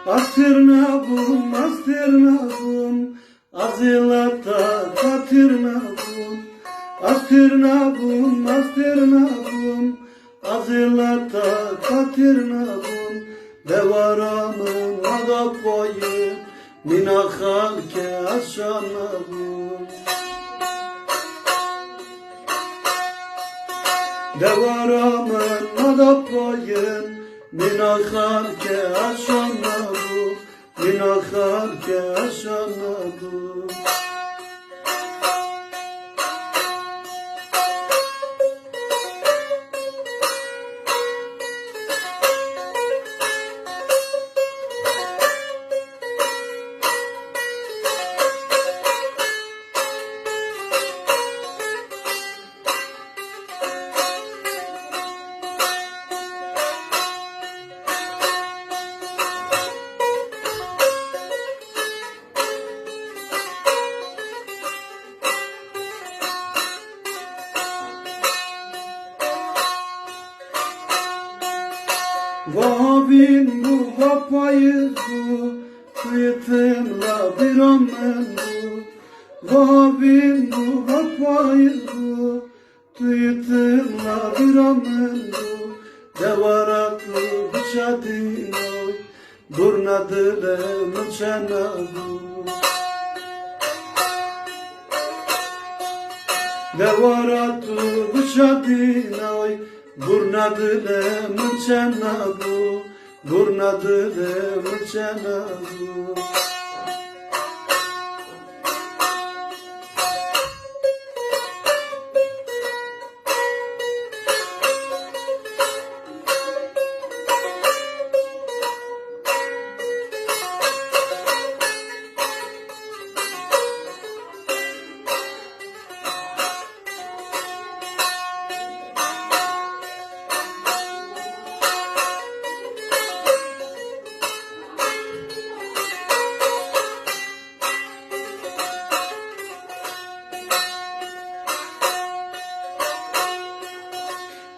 Astırnabum, azilata katırnabum. Astırnabum, azilata katırnabum. Devaramın adapoyu, mina halke aşanabum. Devaramın adapoyu, mina halke aşanabum. Mina halke aşanabum. Vavin bu vapayız bu, kıyıtımla bir amen bu. Vavin bu vapayız bu, kıyıtımla bir amen bu. Devaraklı bıçadın oy, durnadile mıçana bu. Devaraklı bıçadın oy, Gurnadile mıçana bu, gurnadile mıçana bu.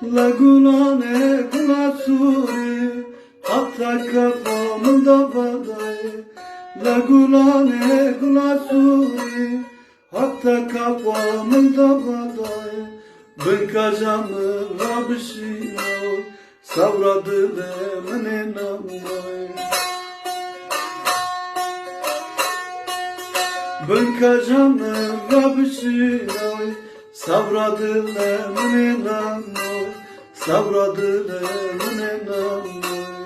La gulane gulasuri, hatta kafamda badayı. La gulane gulasuri, hatta kafamda badayı. Ben kazamı rabişino, savradı lemene namay. Ben kazamı rabişino, savradı lemene namay. Savradı lemene namay.